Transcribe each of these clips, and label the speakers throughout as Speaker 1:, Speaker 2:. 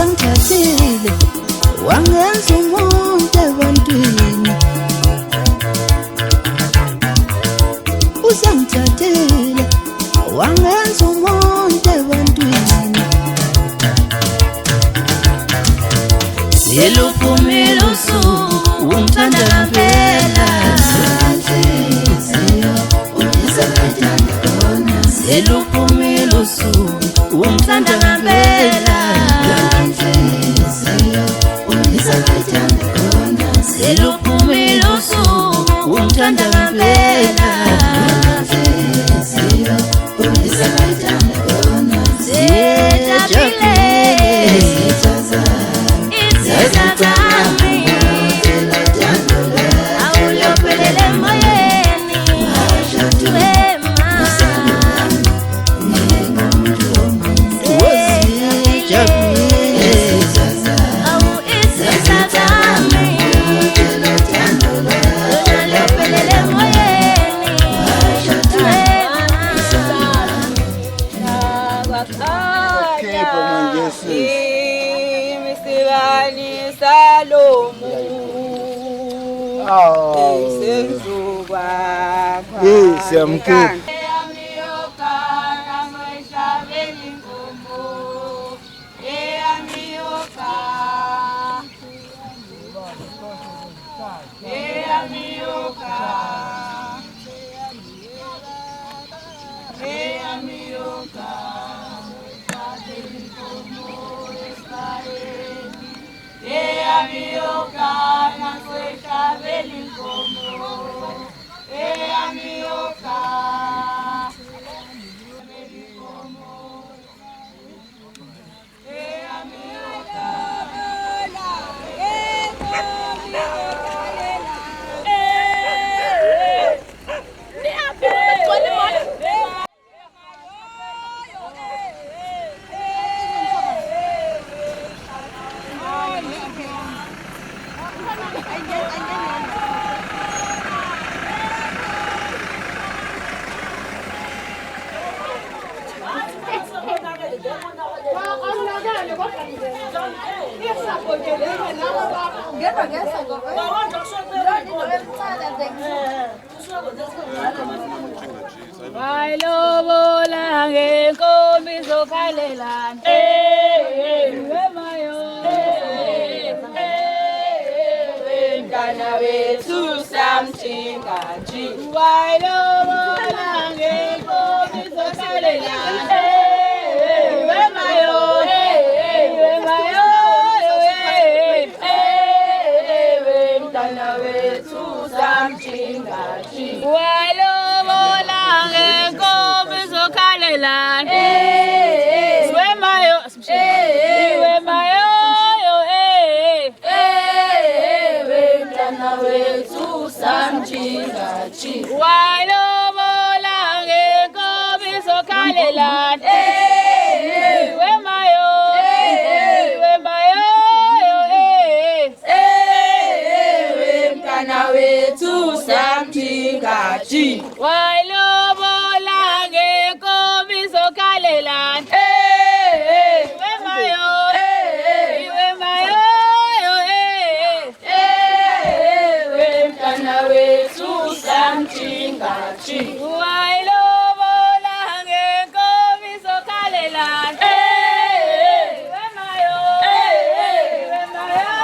Speaker 1: Usangithathile wangenza umuntu ebantwini. Usangithathile wangenza umuntu ebantwini. Siluphumile usuku ungithanda ngempela. Siluphumile usuku ungithanda ngempela. Siluphumile usuku ungithanda ngempela.
Speaker 2: Siamke.
Speaker 3: Wailobola ngenkomi zokhalelana. Wemayo. Mntana wethu samthinga nje. Wailobola ngenkomi zokhalelana. Wemayo. Wemayo. Mntana wethu samthinga nje. Wailobola ngenkomi zokhalelana. Wemayo. Wemayo. Mntana wethu samthinga nje. Wailobola ngenkomi zokhalelana. Wemayo. Wemayo. Mntana wethu samthinga nje. Wailobola ngenkomi zokhalelana. Wemayo. Wemayo. Mntana wethu samthinga nje. Wailobola ngenkomi zokhalelana. Wemayo. Wemayo.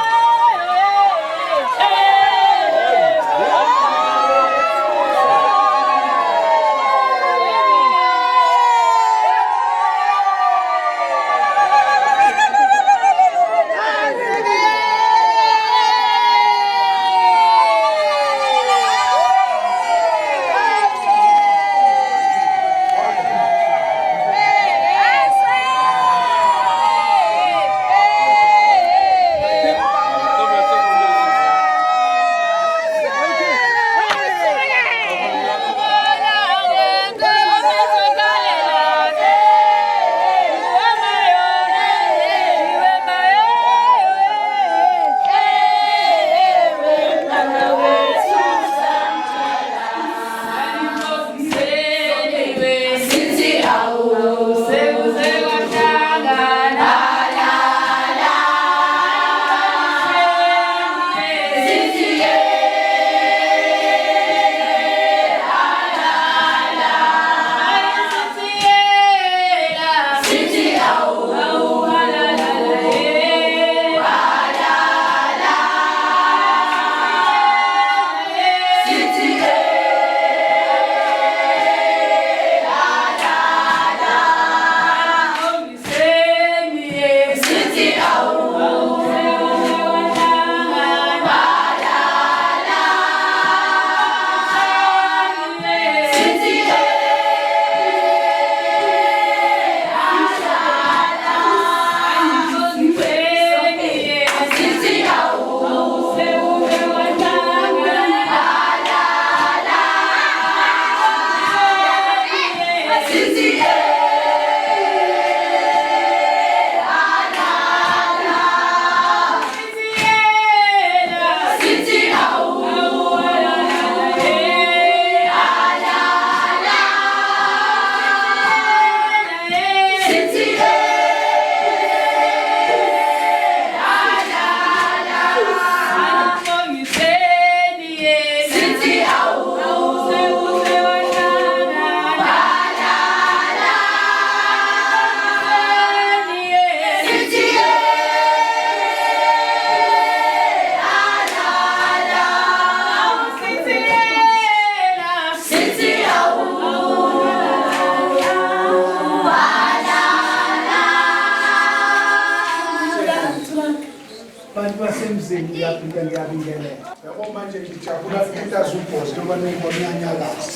Speaker 2: bantu basemzini ngiyabingelela. Yabo manje ngijabula ukuthi azubhozi ngoba ningomnyanyakazi.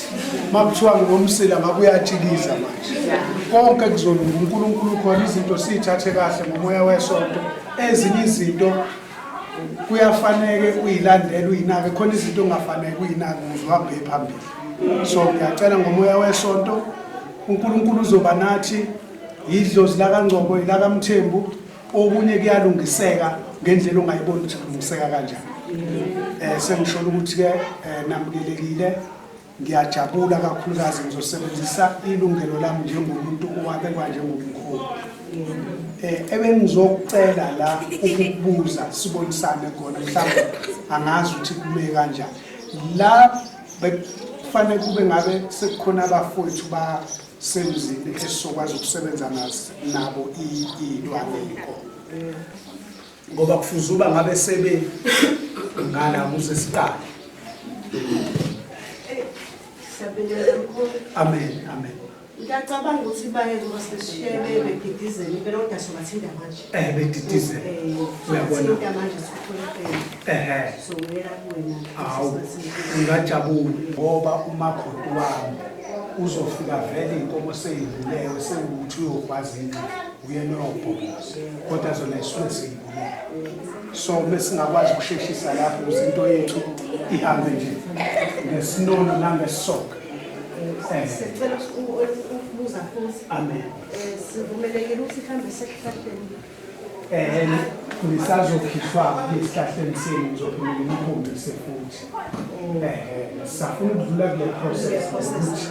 Speaker 2: Makuthiwa ngomsila ngabe uyatshikiza manje. Konke kuzolunga uNkulunkulu khona izinto sithathe kahle ngomoya wesonto. Ezinye izinto kuyafanele uyilandele uyinake khona izinto ongafanele uyinake uzohambe phambili. So ngiyacela ngomoya wesonto uNkulunkulu uzoba nathi idlozi la kaNgcobo ila kaMthembu okunye kuyalungiseka ngendlela ongayiboni ukuthi kulungiseka kanjani. Sengishola ukuthi ke namukelekile ngiyajabula kakhulukazi ngizosebenzisa ilungelo lami njengomuntu owabekwa njengomkhulu. Ebengizokucela la ukubuza sibonisane khona mhlawumbe angazi ukuthi kume kanjani. La bekufanele kube ngabe sekukhona abafowethu ba semzini esizokwazi ukusebenza nabo ilwane inkomo. Ngoba kufuze uba ngabe sebe ngala ukuze siqale. Amen, amen.
Speaker 4: Ngiyacabanga ukuthi baye ngoba sesishiyele bedidizele impela kodwa sobathinda manje.
Speaker 2: Bedidizele. Uyabona.
Speaker 4: Sinta manje sikhophela. So wena kuwena.
Speaker 2: Awu. Ngiyajabula ngoba umakhosi wami uzofika vele inkomo seyivulewe sekuthi uyokwazi into uyena oyobhoboza kodwa zona isuke seyivulewe. So besingakwazi ukusheshisa lapho izinto yethu ihambe nje ngesinono nangesonke.
Speaker 4: Sicela ukubuza futhi.
Speaker 2: Amen.
Speaker 4: Sivumelekile ukuthi sihambe sesihlahleni.
Speaker 2: Nisazokhishwa esihlahleni senu ngizophinde ngikhombise futhi. Safuna ukudlula kule process ukuthi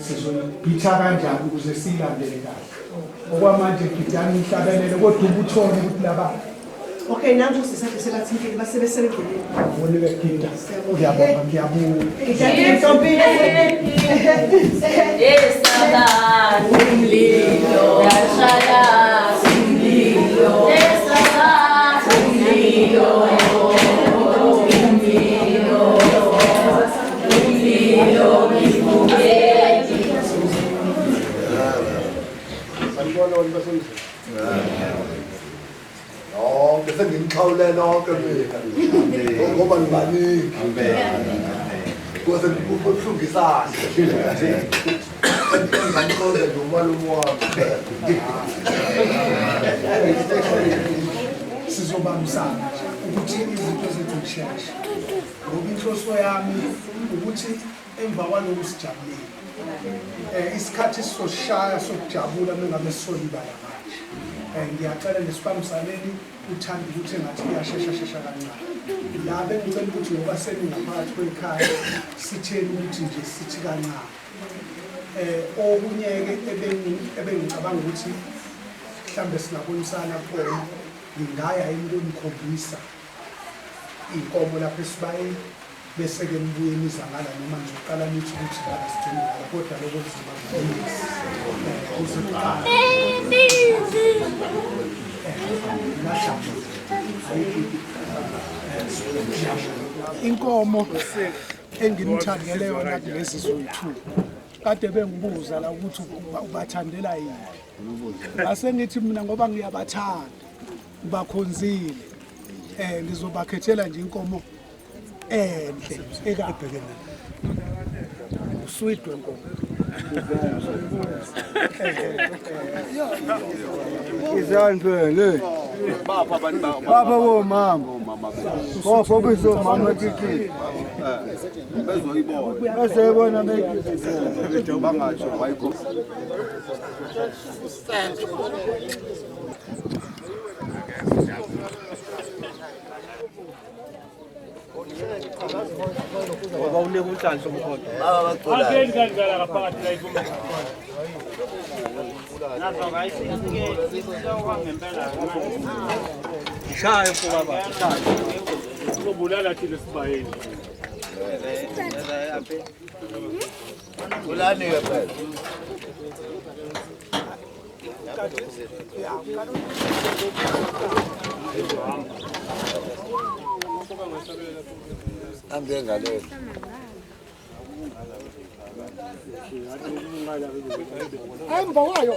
Speaker 2: sizoyibhitha kanjani ukuze siyilandele kahle. Okwamanje ngidani nihlabelele kodwa ubuthone ukuthi laba.
Speaker 4: Okay, nangu sisakhe sebathintile basebesebendleleni.
Speaker 2: Ubonile Gida. Ngiyabonga ngiyabonga.
Speaker 4: Ngijabule Ntombile.
Speaker 3: Esala umlilo yashaya umlilo esala umlilo
Speaker 5: bese ngimxhawulela lonke mina ngoba ngibani kuze ukuhlungisana ngimxhawulela nomalume wami
Speaker 2: sizobambisana ukuthi izinto zethu zisheshe. Ngoba inhloso yami ukuthi emva kwalokhu sijabulile. Isikhathi sizoshaya sokujabula mengabe sisolibala manje. Ngiyacela nesibambisaneni uthanda ukuthi engathi kuyashesha kancane. La bengicela ukuthi ngoba seningaphakathi kwekhaya sitheni ukuthi nje sithi kancane. Okunye-ke ebengicabanga ukuthi mhlambe singabonisana khona ngingaya into nikhombisa inkomo lapho esibayeni bese-ke nibuye nizangala noma nizoqala nithi ukuthi ngala sidingala kodwa lokho inkomo engimthandele yona kulezi zoyi-2 kade bengibuza la ukuthi ubathandela yini. Ngase ngithi mina ngoba ngiyabathanda bakhonzile ngizobakhethela nje inkomo enhle ekabhekene uswidwe nkomo
Speaker 5: izandlele baba bomama bofo bizo mama kiki bezoyibona bezebona bangatsho wayikho
Speaker 6: ngoba unekuhlanhla umkhondo
Speaker 7: akeli kanjalo ngaphakathi la ikhumba nazo ngayisike isihloko ngempela
Speaker 6: shaya mfowabo baba shaya
Speaker 7: ubulala thina sibayeni
Speaker 5: ulani ke phela angengale
Speaker 2: emva kwayo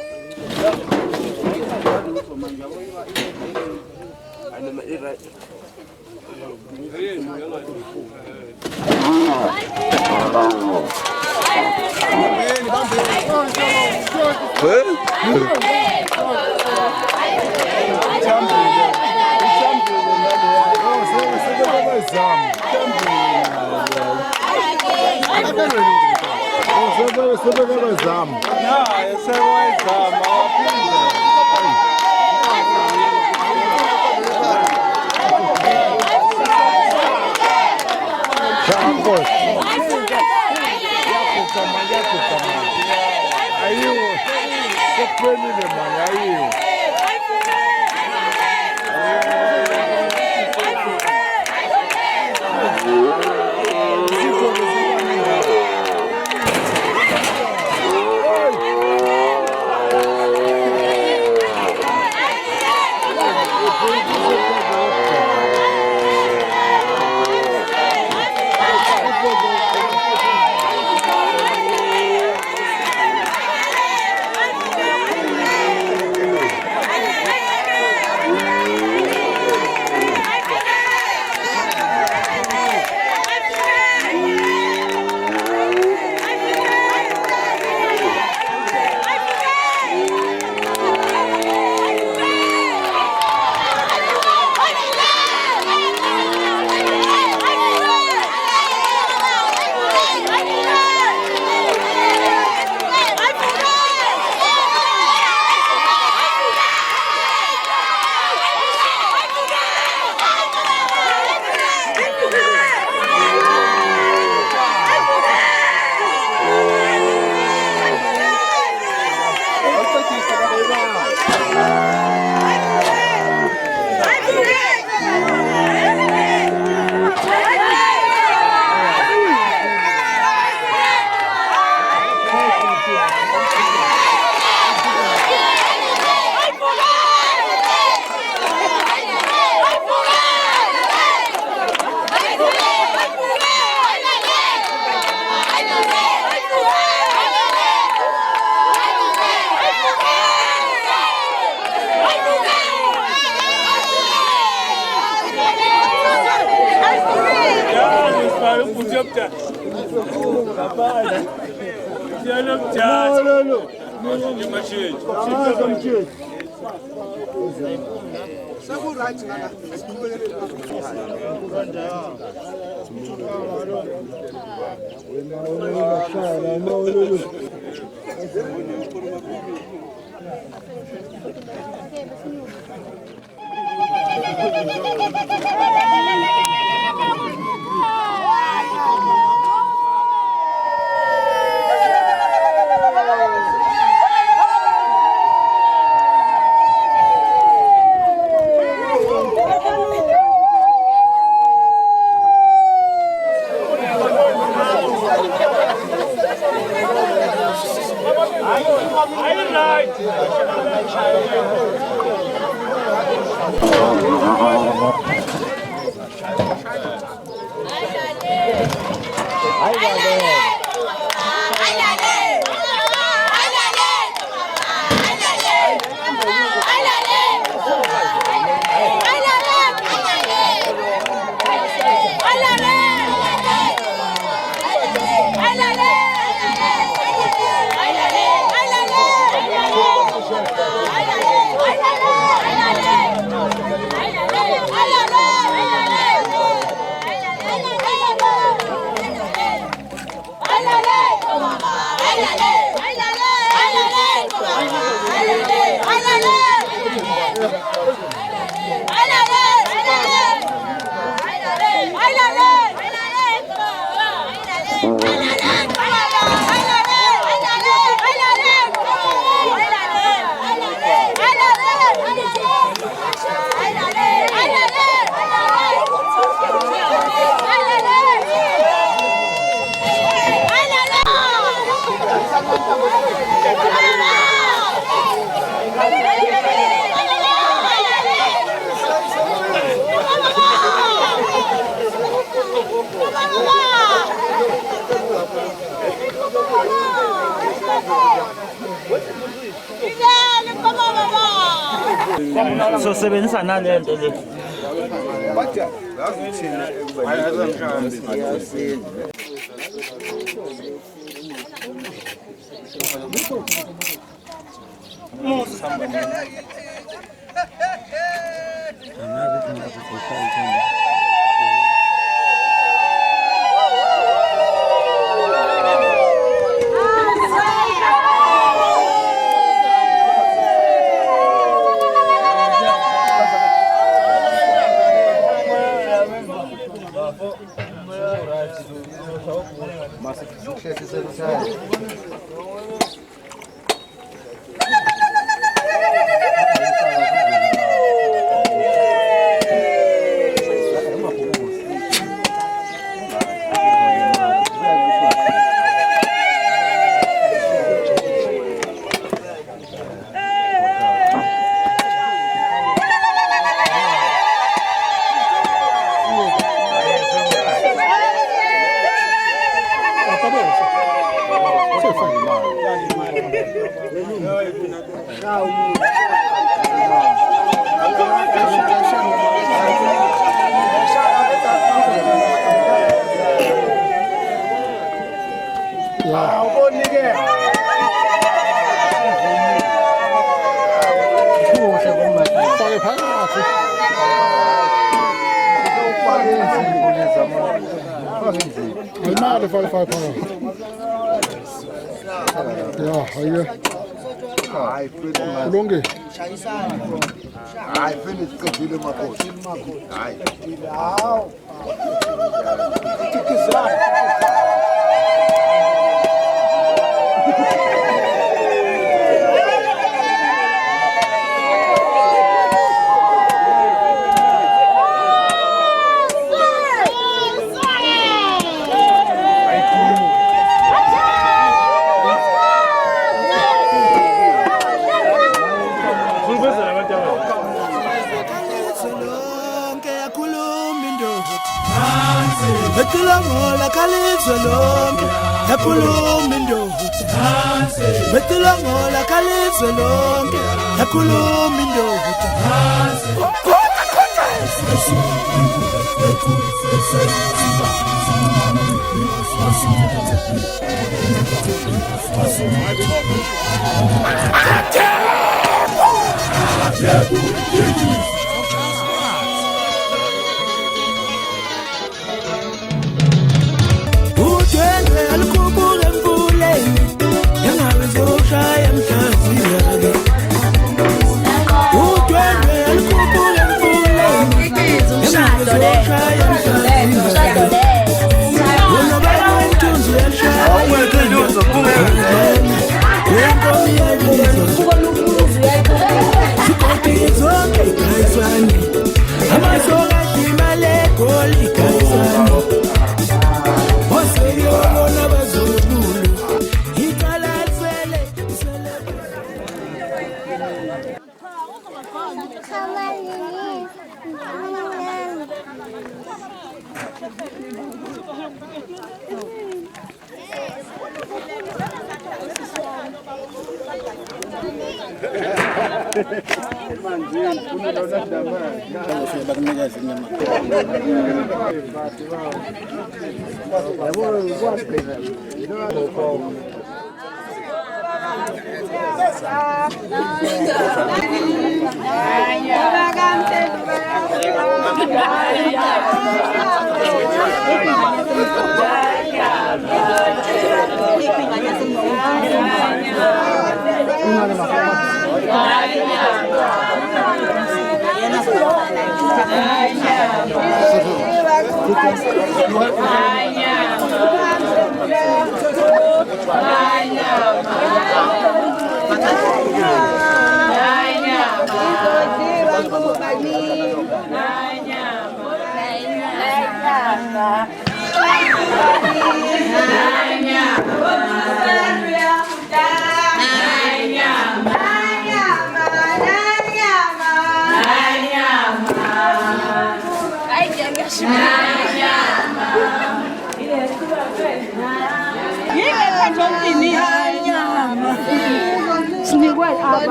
Speaker 6: Sosebenzisa nale nto le
Speaker 8: Imali £45. Ja, hayi. Kulungi.
Speaker 5: Hayi finish qedile makhosi. Hayi.
Speaker 2: Hawu.
Speaker 9: Betulongola kalizwe lonke yakhuluma indoda Betulongola kalizwe lonke yakhuluma indoda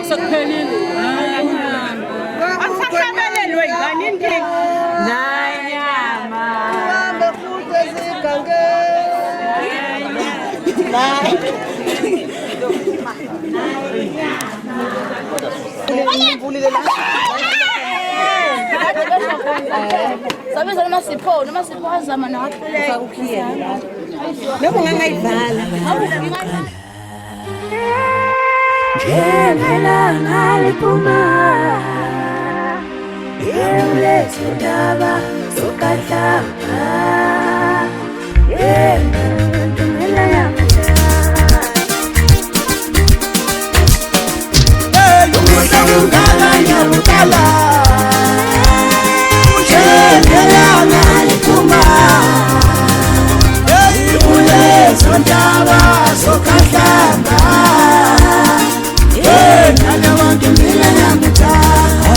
Speaker 3: Sekuphelile. Asakhabelelwe ngani inkinga. Sabiza noma sipho azama nawahluleka noma ungangayivala
Speaker 1: njengelanga liphuma ulethe indaba zokahlanga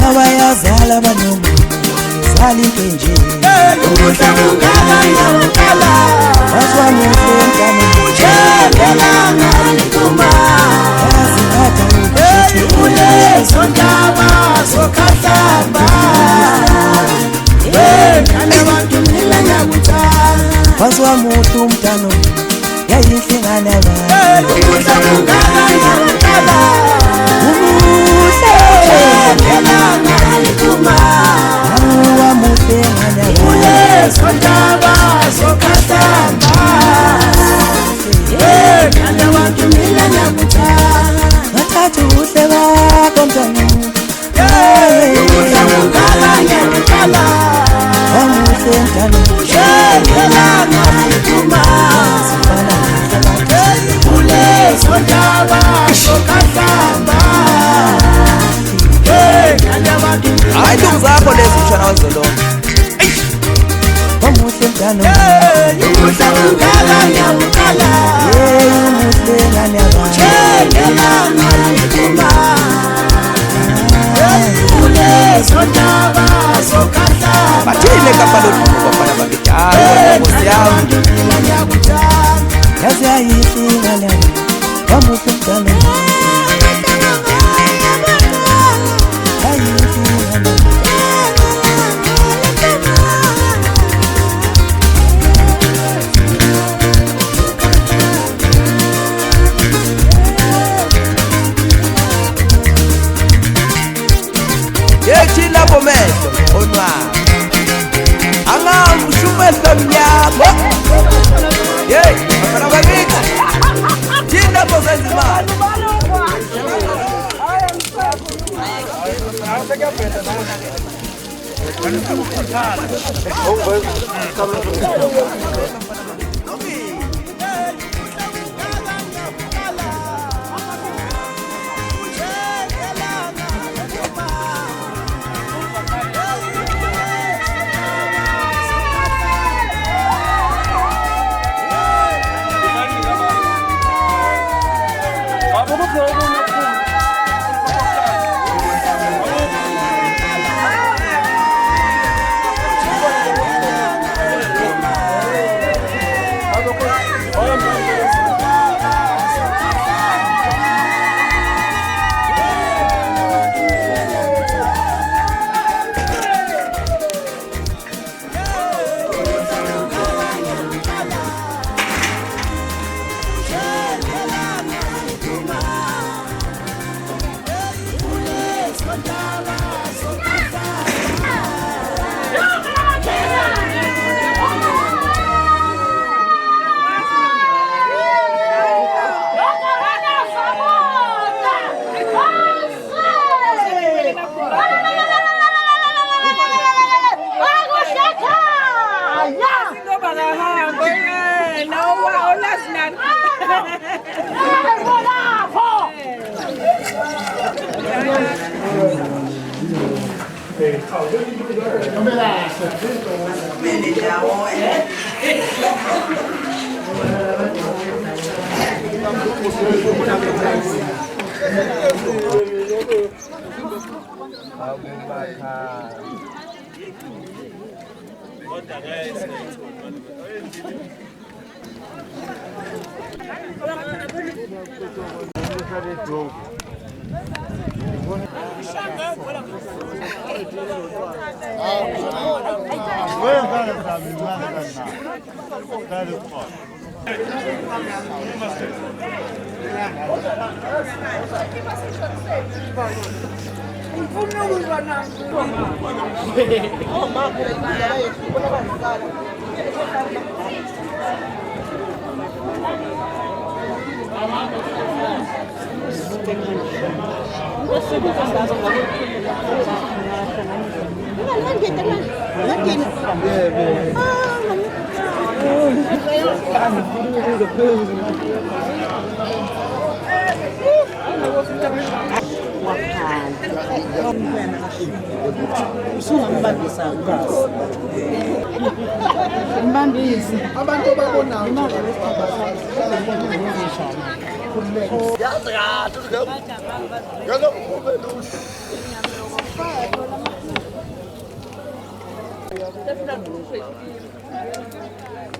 Speaker 9: abayazala banoma zali nje
Speaker 1: ukudla kungaka ngiyakala
Speaker 9: waswamuhle mntana
Speaker 1: njengelanga liphuma
Speaker 9: yazikhatha
Speaker 1: ulezo ndaba zokhahlamba kana abantu mina ngiyakuthanda
Speaker 9: waswamuhle umntana yayihlingana ba
Speaker 1: ukudla kungaka ngiyakala njengelanga liphuma
Speaker 9: wamuhle ngana
Speaker 1: ulezo ndaba zokhahlamba kana abantu mina ngiyakuthanda
Speaker 9: ngathatha ubuhle bakho mntana
Speaker 1: ukudla kungaka ngiyakala
Speaker 9: wamuhle mntana
Speaker 1: njengelanga liphuma ulezo ndaba zokhahlamba
Speaker 6: hayi ntombi zakho lezi mshana wazolonke
Speaker 9: wamuhle mntana
Speaker 1: ukudla kungaka ngiyakala
Speaker 9: umuhle ngane yaba
Speaker 1: njengelanga liphuma ulezo ndaba zokhahlamba
Speaker 6: bathile kapalodini bafana bakidala nkosi yami
Speaker 9: yaze yayihlingana wamuhle mntana
Speaker 6: yethi lapho mehlo onwabo angambi shumehlo mnyama yeyi bafana bakithi thini lapho zenza imali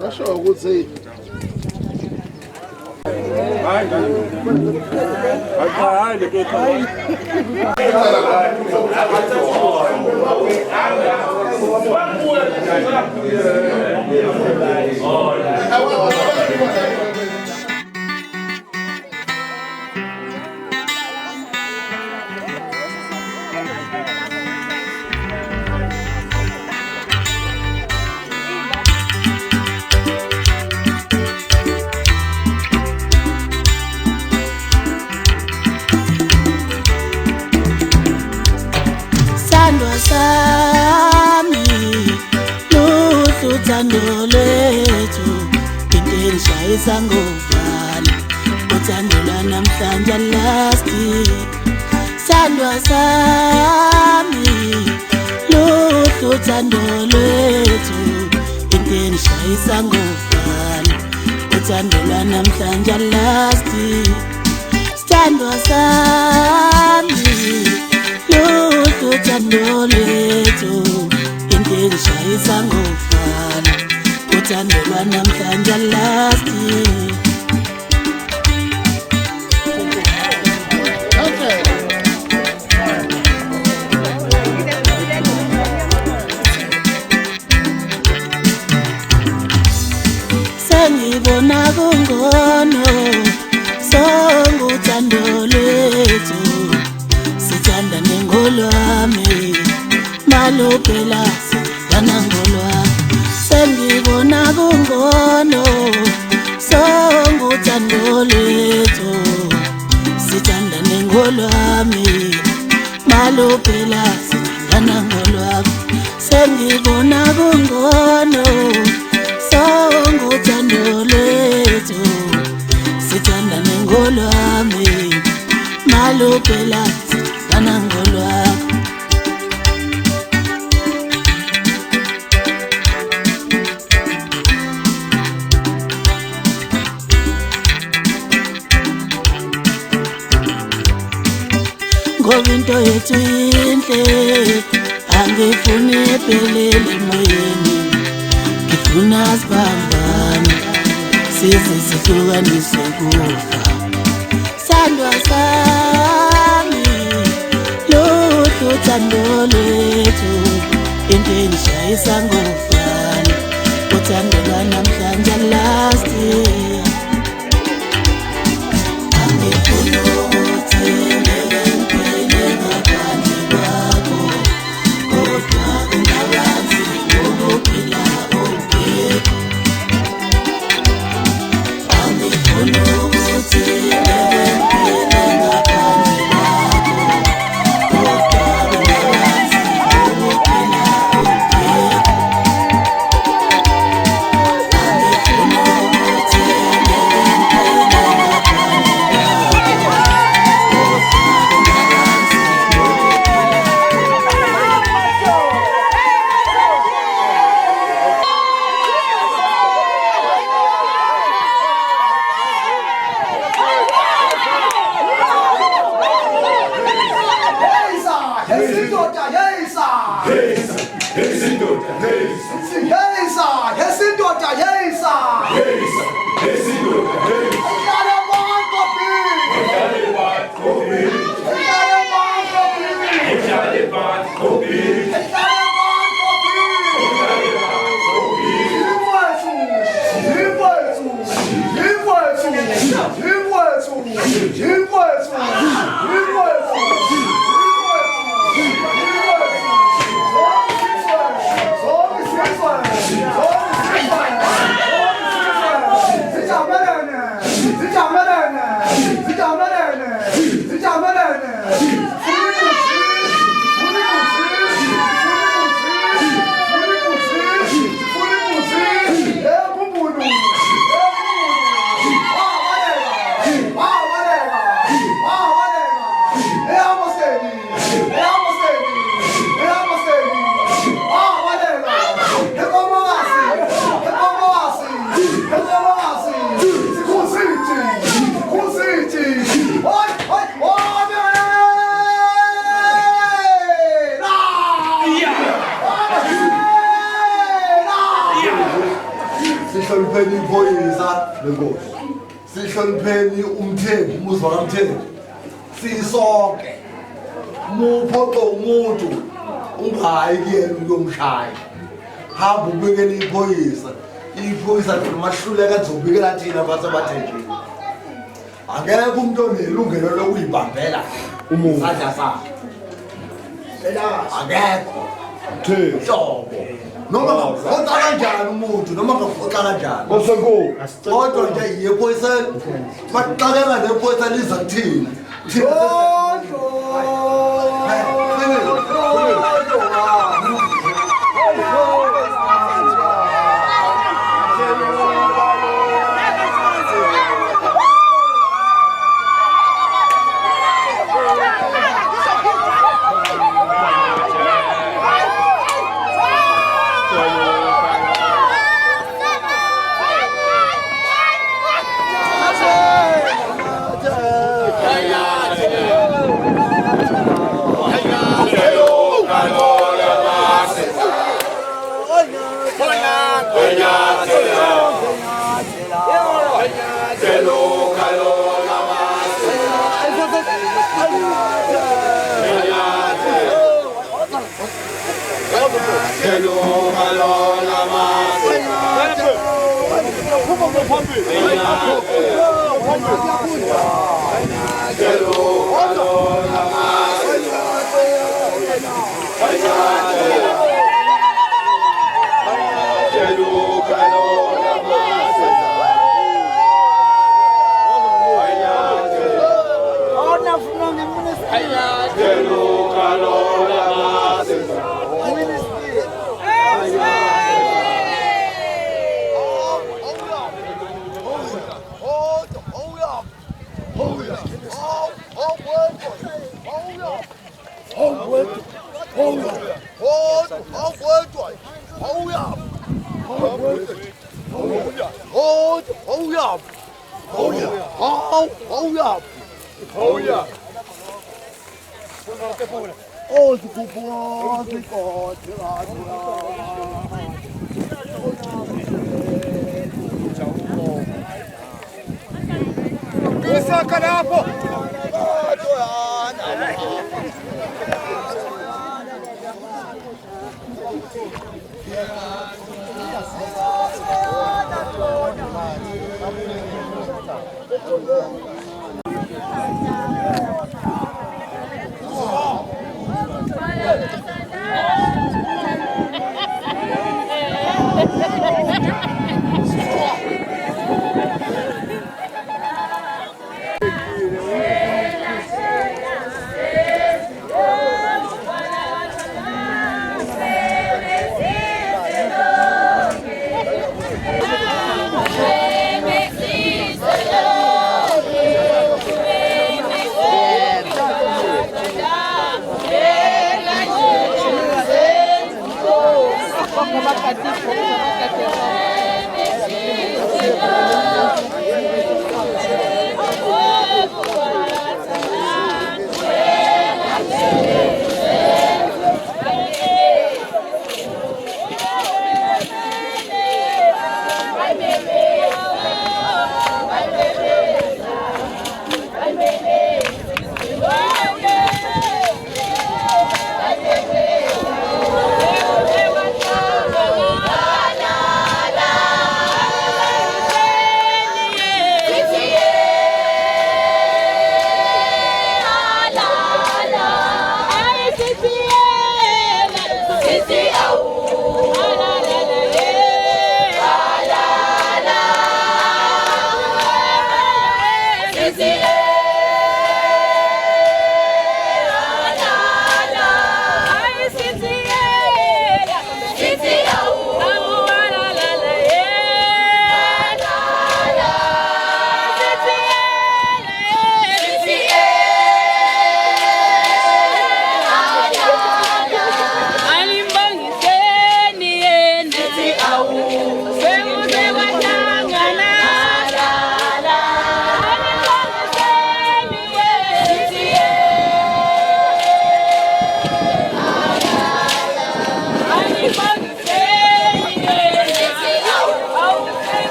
Speaker 5: Rasho ukuthi
Speaker 9: sami luhlu uthando lwethu into engishayisa ngovala uthando lwanamhlanje lasti sandwa sami luhlu uthando lwethu into engishayisa ngovala uthando lwanamhlanje lasti sandwa sami uthando lwethu into engishayisa ngovala uthando lwanamhlanje lasti sengibona kungono sonke uthando lwethu sithandane ngolwami malophela sithandana ngolwami sengibona kungono sonke uthando lwethu sithandane ngolwami malophela sithandana ngolwami sengibona kungono sonke uthando lwethu sithandane ngolwami malophela sithandana ngolwami ngoba into yethu inhle angifuni iphelele emoyeni ngifuna sibambane size sihlukaniswe kufa sandwa sami luhlu uthando lwethu into engishayisa ngovala uthando lwanamhlanje lasti angifuni ukuthi ngempile ngaphandle kwakho kodwa ungabanzi ukuphila ongekho angifuni ukuthi ngempile ngaphandle kwakho kodwa ungabanzi ukuphila ongekho angifuni ukuthi
Speaker 5: sihlonipheni iphoyisa lenkosi. Sihlonipheni umthengi, umuzi wakamthengi. Sisonke. Muphoqo umuntu ungayi kuyena uyomshaya. Hamba ubikele iphoyisa. Iphoyisa limahluleka kuzobikela thina basebathenjini. Angeke umuntu onelungelo lokuyibambela isandla sakhe. Akekho. Hlobo. Noma ngafota kanjani umuntu noma ngafota kanjani. Kodwa nje yiphoyisa baxakeka nephoyisa liza kuthina.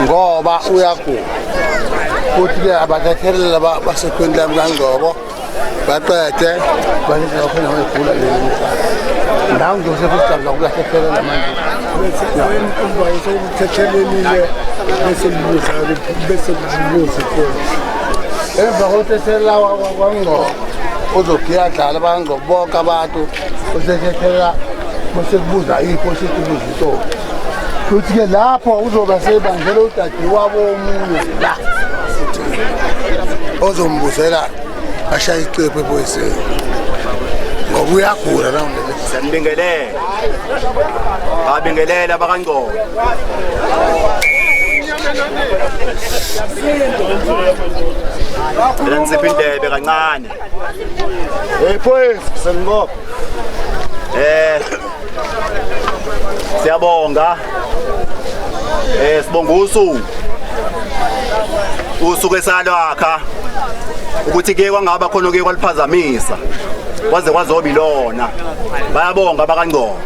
Speaker 5: ngoba uyagula futhi ke abathethelela basekhweni lami kaNgcobo baqede balenza khona ngegula leli ndawo ngizosefusicaza ukulathethelela manje
Speaker 8: bese ukuthethelelile bese kubuza
Speaker 5: emva kokuthethelela kwaNgcobo uzogiya dlala baNgcobo bonke abantu usethethelela bese kubuza ipho sikubuza into futhi ke lapho uzoba sebangela udadewabo omunye la ozombuzela ashaya icephe boyise ngoba uyagula la ngeke
Speaker 10: sanibingelela abingelela bakaNgcobo Lensipha indebe kancane
Speaker 5: boys sanibopha
Speaker 10: siyabonga sibonga usuku esalwakha ukuthi ke kwangaba khona ke kwaliphazamisa kwaze kwazoba ilona bayabonga bakaNgcobo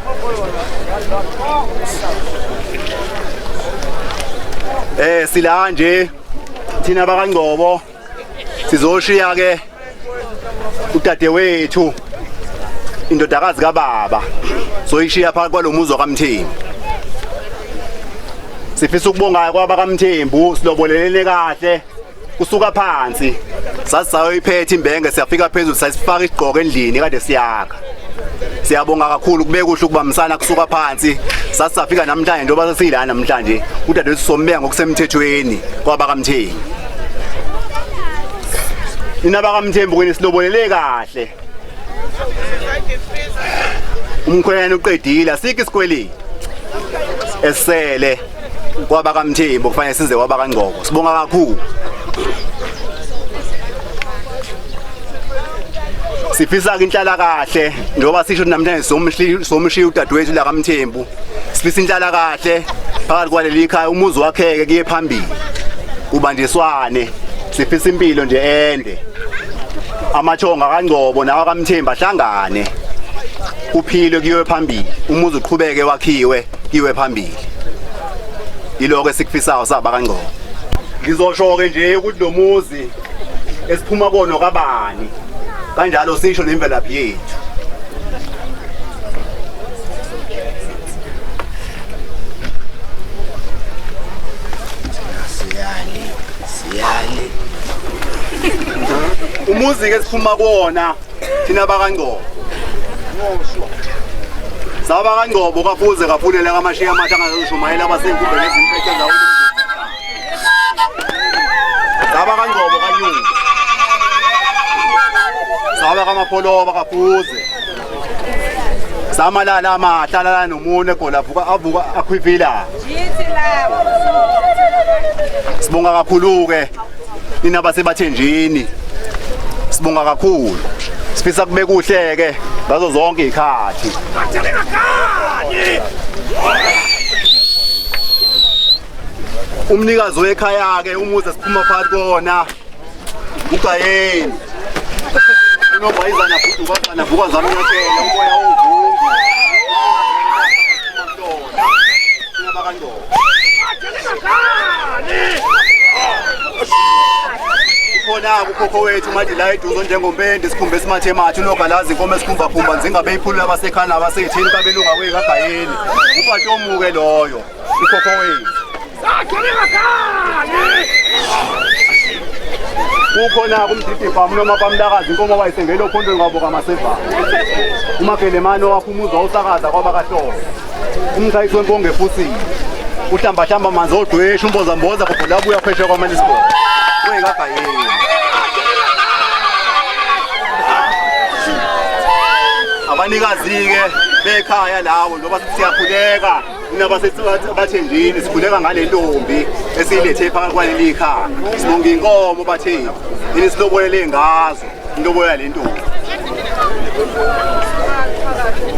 Speaker 10: sila nje thina bakaNgcobo sizoshiya ke udadewethu indodakazi kababa soyishiya phakathi kwalomuzi kaMthembu sifisa ukubonga kwaba kaMthembu silobolelene kahle kusuka phansi sasayoyiphethe imbenge siyafika phezulu sayisifaka igqoko endlini kade siyakha siyabonga kakhulu kube kuhle ukubambisana kusuka phansi sasafika namhlanje njengoba sesila namhlanje udadewethu sombeka ngokusemthethweni kwaba kaMthembu inaba kaMthembu kweni silobolele kahle umkhwena uqedile asikho isikweleti esele kwaba kaMthembu kufanele size kwaba kaNgcobo sibonga kakhulu sifisa inhlala kahle njengoba sisho namhlanje somshiya udadewethu la kaMthembu sifisa inhlala kahle phakathi kwaleli ikhaya umuzi wakheke kuye phambili kubandiswane sifisa impilo nje ende amathonga kaNgcobo nawa kaMthembu ahlangane kuphile kuyiwe phambili umuzi uqhubeke wakhiwe kiwe phambili iloko esikufisayo saba kaNgcobo ngizosho ke nje ukuthi lo muzi esiphuma kono kabani kanjalo sisho nemvelaphi yethu siyali umuzi ke siphuma kuona thina bakaNgcobo saba kaNgcobo kafuze kafunele kamashiya amatha angazoshumayela abasenkube nezimpethe zawo saba kaNgcobo kanyungu saba kamapholoba kafuze samalala amahlala nomuntu egoli avuka akhwivila yithi labo sibonga kakhulu ke nina basebathenjini sibonga kakhulu sifisa kube kuhle ke ngazo zonke izikhathi umnikazi wekhaya ke umuzi siphuma phakathi kona uGayeni unobayizana futhi ukwazana vuka zamnyathela umoya ovungu khona ukhokho wethu manje la eduzo njengompende sikhumbe simathemathi unogalazi inkomo esikhumba khumba nzingabe iphulula abasekhana abasethini kabelunga kweKagayeni uPatomuke loyo ukhokho wethu kukhona kumdidi farm noma bamlakazi inkomo wayisengelo phondweni kwabo kaMaseva uMagelemane wakhumuza usakaza kwaba kaHlobo umkhayisi wenkonge futhi uhlamba manzi odwesha umboza mboza khona labuya pheshe kwaManisipho kweKagayeni abanikazi ke bekhaya lawo ngoba siyakhuleka bathenjini sikhuleka ngale ntombi esilethe phakathi kwaleli ikhaya sibonga inkomo bathengi yini silobolele ngazo intobo yale ntombi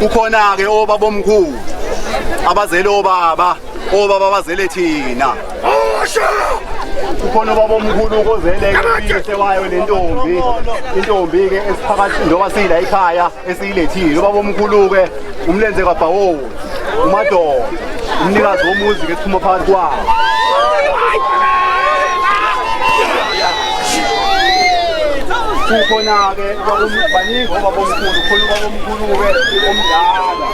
Speaker 10: kukhona ke obabomkhulu abazelo baba obaba bazele thina. Ukhona ubaba omkhulu ozeleke uyise wayo lentombi. Intombi ke esiphakathi njengoba siyila ekhaya esiyilethile. Ubaba omkhulu ke umlenze kaBhawo. Umadoda. Umnikazi womuzi ke siphuma phakathi kwawo. Kukhona ke baningi obaba omkhulu, khona ubaba omkhulu ke omdala.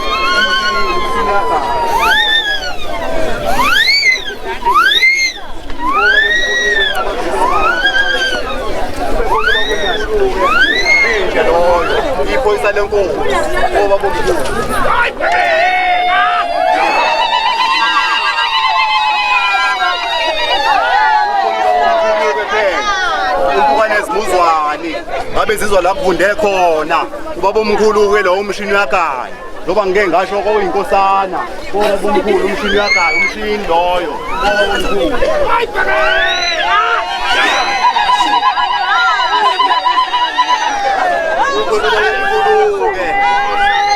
Speaker 10: Iphoyisa lenkomo obaba omkhulu. Ezimuzwani ngabe zizwa la kufunde khona ubaba omkhulu ke lo umshini yakaya ngoba ngeke ngasho koyinkosana ubaba omkhulu umshini yakaya umshini loyo ubaba omkhulu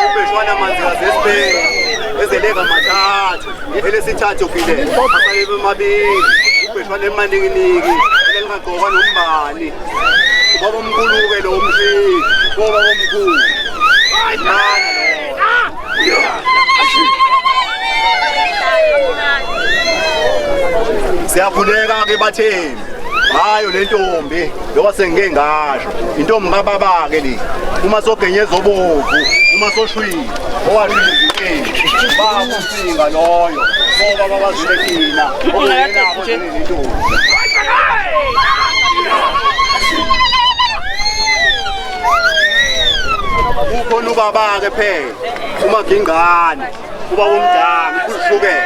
Speaker 10: ubeshwana manzi kasesibheni ezeleka mathathu elesithathu kile asayibe mabili ubeshwana emandikiniki elingaqokwa nombani ubaba omkhulu ke lo umshini ubaba omkhulu siyakhuleka ke bathembi hayo lentombi ngoba sengeke ngasho intombi kababa ke le uma sogenyeza obovu uma soshwini owashwini baba umsinga loyo ngoba babazile thina okungenako lentombi. Ukhona ubaba ke phela uMagingane ubaba omdala uhlukene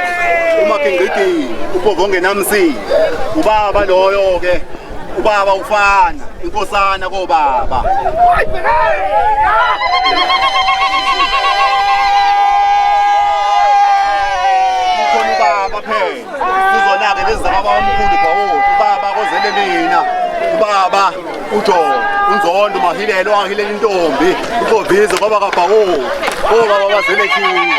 Speaker 10: uMagingidini ubovonge namsi ubaba loyo ke ubaba ufana inkosana kobaba ukhona ubaba phela uzona ke lezi baba omkhulu Bhawo ubaba kozele mina ubaba uJohn unzondo mahilelo wahilela intombi uqovize kwaba kaBhawo obaba bazele thina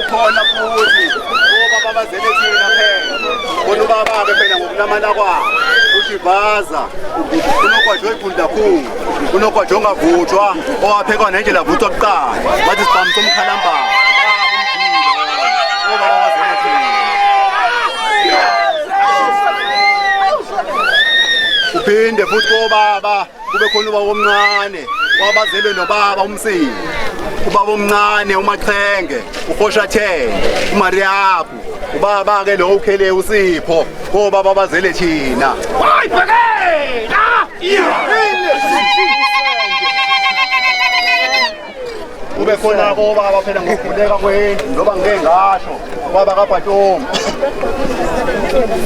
Speaker 10: khona futhi obaba bazele thina phela bona ubaba ke phela ngokulamana kwabo ushivaza unokwajwe iphunda khulu unokwajwe ongavuthwa owaphekwa nendlela vuthwa kuqala bathi sibhamu somkhalamba uphinde futhi kobaba kube khona ubaba omncane wabazelwe nobaba umsini ubaba omncane uMaxhenge uHoshathele uMariabu ubaba ke lo ukhele uSipho kobaba bazele thina kube khona kobaba phela ngokukhuleka kwendlu ngoba ngeke ngasho ubaba kaBhatombi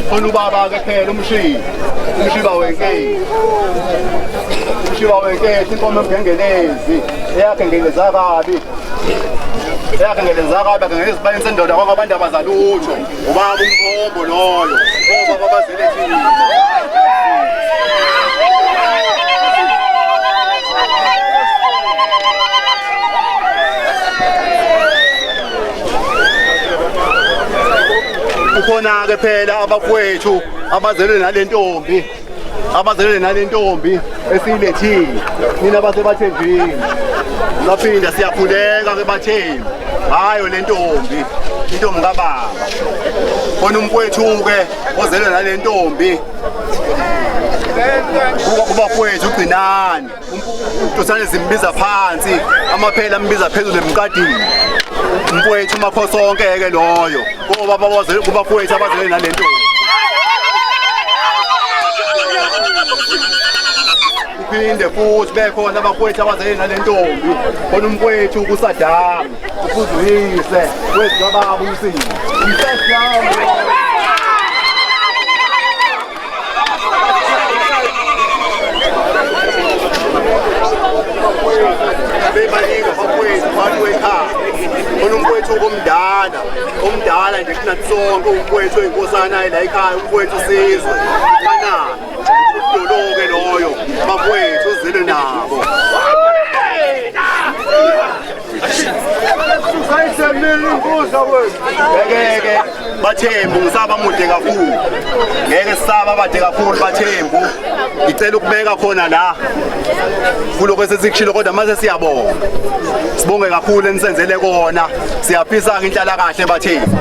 Speaker 10: khona ubaba ke phela umshiba wenkeni umshiba wenkeni inkomo emgengelezi eyakhe ngeleza kabi ngelezibani sendoda kwabantu abazalutho ubaba umkhombo loyo obaba bazele thina ukhona ke phela abafowethu abazelwe nalentombi esiyilethile nina basebathenjini laphinda siyakhuleka ke bathembi hayo lentombi intombi kababa khona umfowethu ke ozelwe nalentombi kubafowethu ugcinani uNtosana zimbiza phansi amaphela ambiza phezulu emqadini umfowethu uMakhosonke ke loyo kubaba bazele kubafowethu abazelwe nalentombi uphinde futhi bekhona abafowethu abazelwe nalentombi khona umfowethu kuSadamu ukuzuyise wezibaba umsini umseshawo bebaningi abafowethu phakathi kwekhaya khona umfowethu omdala nje kunathi sonke umfowethu oyinkosana la ekhaya umfowethu Sizwe ufanana udoloke loyo abafowethu nabo. Ngeke Bathembu ngisaba mude kakhulu. Ngeke sisaba bade kakhulu Bathembu. Ngicela ukubeka khona la. Kuloko sesikushilo kodwa mase siyabonga. Sibonge kakhulu enisenzele kona. Siyaphisa inhlala kahle Bathembu.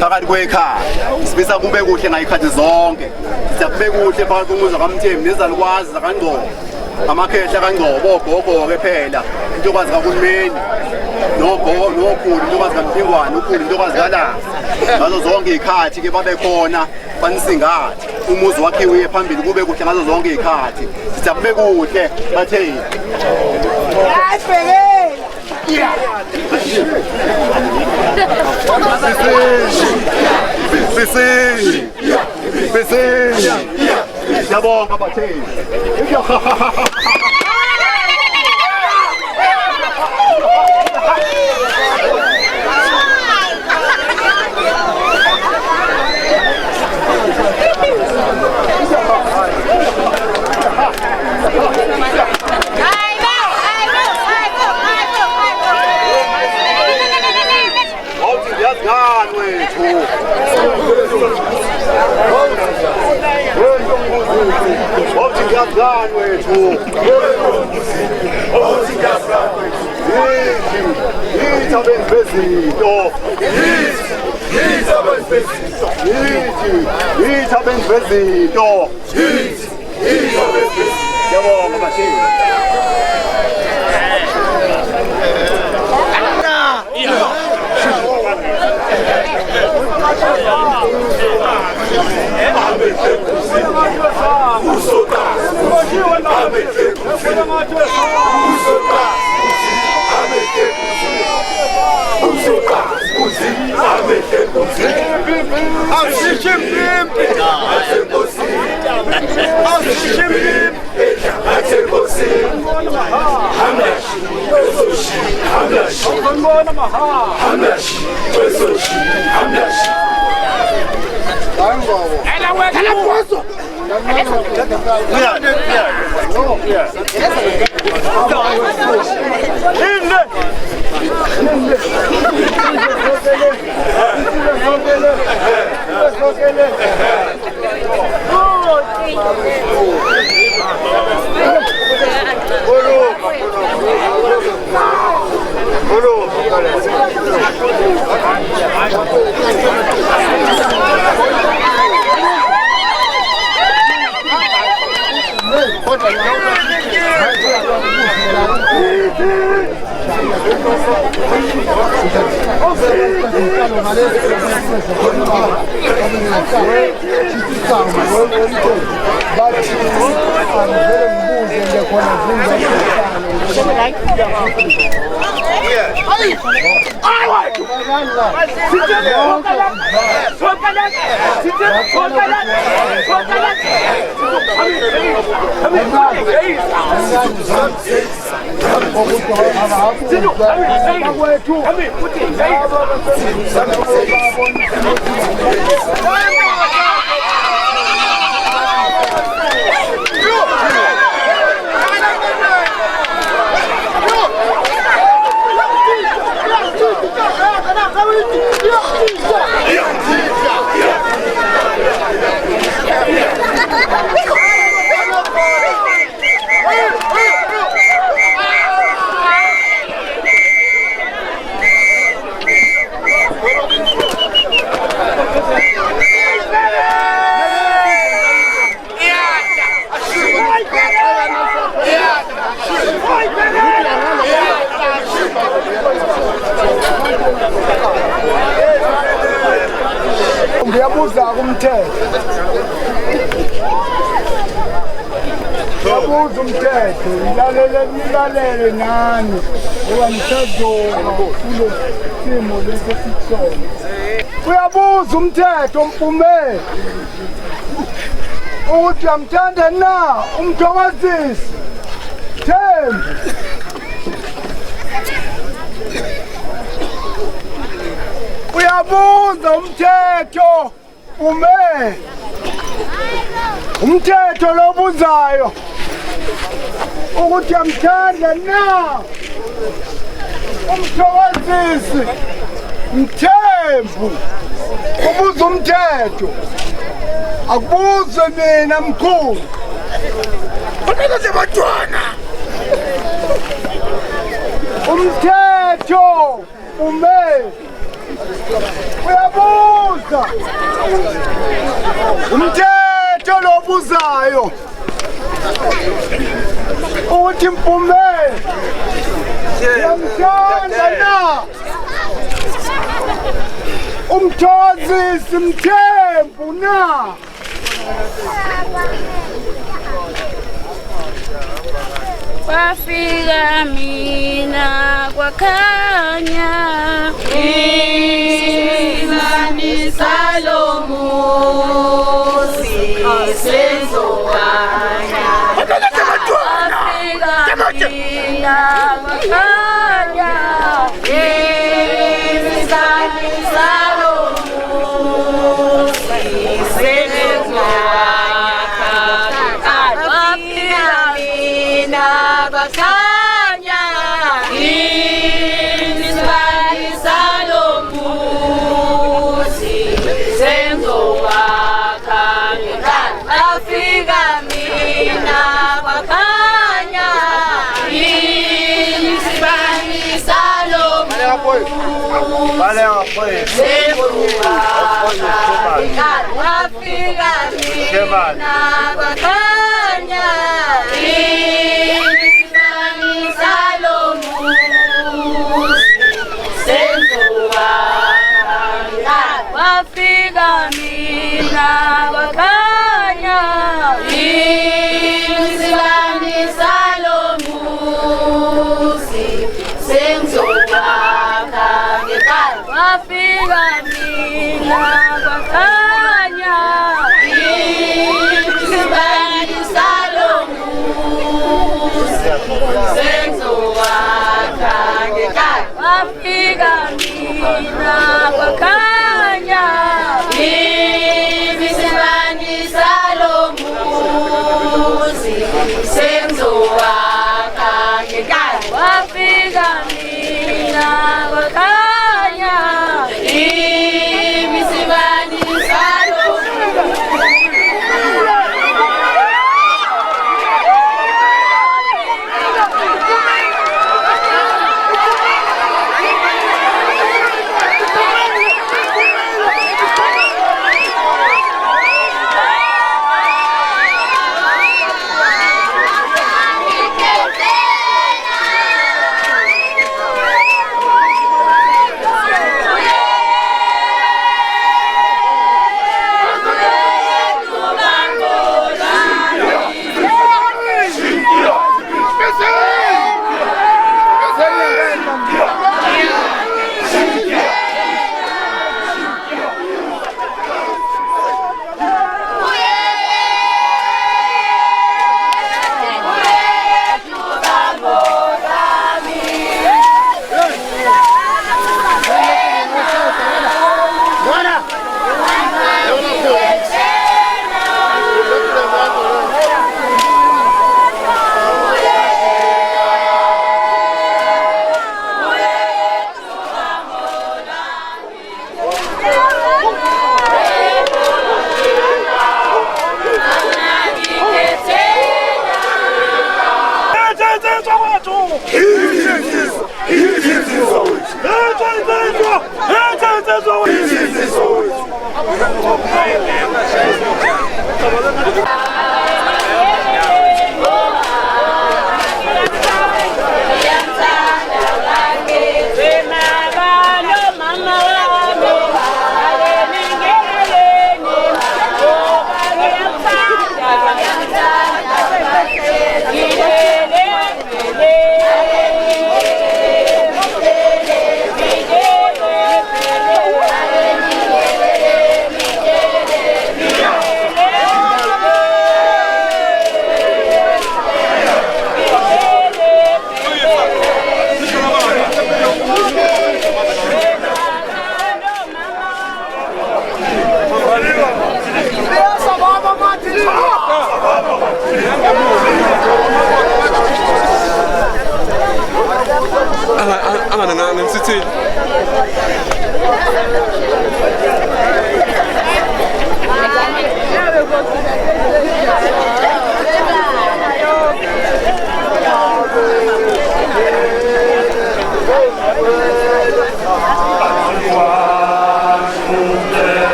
Speaker 10: Phakathi kwekhaya. Sifisa kube kuhle ngayikhathi zonke. Siyakube kuhle phakathi komuzi kaMthembu nezalukwazi zaKaNgcobo. Amakhehla kaNgcobo gogo ke phela. Intokwazi kaHulumeni. Nokhulu intokwazi kaMthengwane, ukhulu intokwazi kaLanga. Ngazo zonke izikhathi ke babe khona banisingathi. Umuzi wakhe uye phambili kube kuhle ngazo zonke izikhathi. Siyakube kuhle Bathembu. Bese. Siyabonga Bathembu.
Speaker 8: Ngiyabuza kumthetho. Ngiyabuza umthetho, nilalele nani. Ngoba ngisazoba kulo simo lesi sikusona. Uyabuza umthetho Mpumela. Ukuthi uyamthanda na umthokozisi. Thembi. Uyabuza umthetho Umthetho lobuzayo ukuthi amthanda na umthokozisi Mthembu ubuza umthetho akubuze mina mkhulu Bonke sebantwana umthetho ume uyabuza umthetho lobuzayo ukuthi Mpumela yamthanda na umthokozisi Mthembu na
Speaker 3: Wafika mina kwakhanya izani salomuzi senzokanya wafika mina kwakhanya izani salomuzi senzokanya wafika mina kwakhanya izani salomuzi senzokanya wafika mina kwakhanya izani salomuzi wafika mina kwakhanya izani salomuzi senzokanya wafika mina kwakhanya izani salomuzi senzokanya wafika mina kwakhanya izani salomuzi senzokanya wafika mina kwakhanya izani salomuzi senzokanya wafika mina kwakhanya izani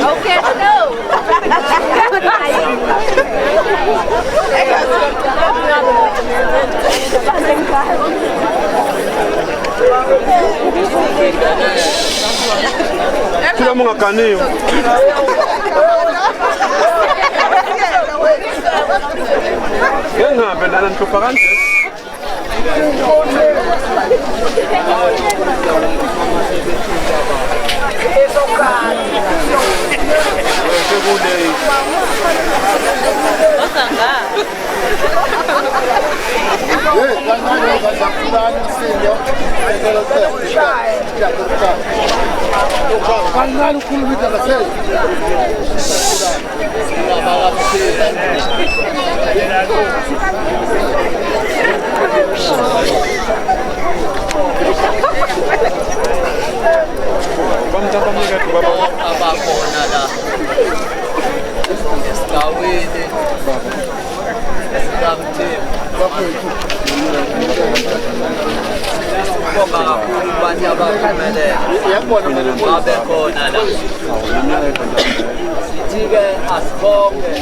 Speaker 3: Okay, no.
Speaker 7: Kila mga kaniyo. Yan nga, benanan ko pa kan.
Speaker 5: Kancane ukhuluma ngasele.
Speaker 6: Abakhona la esigawini Bonga kakhulu abantu abaphumelele babe khona la sithi-ke asibonge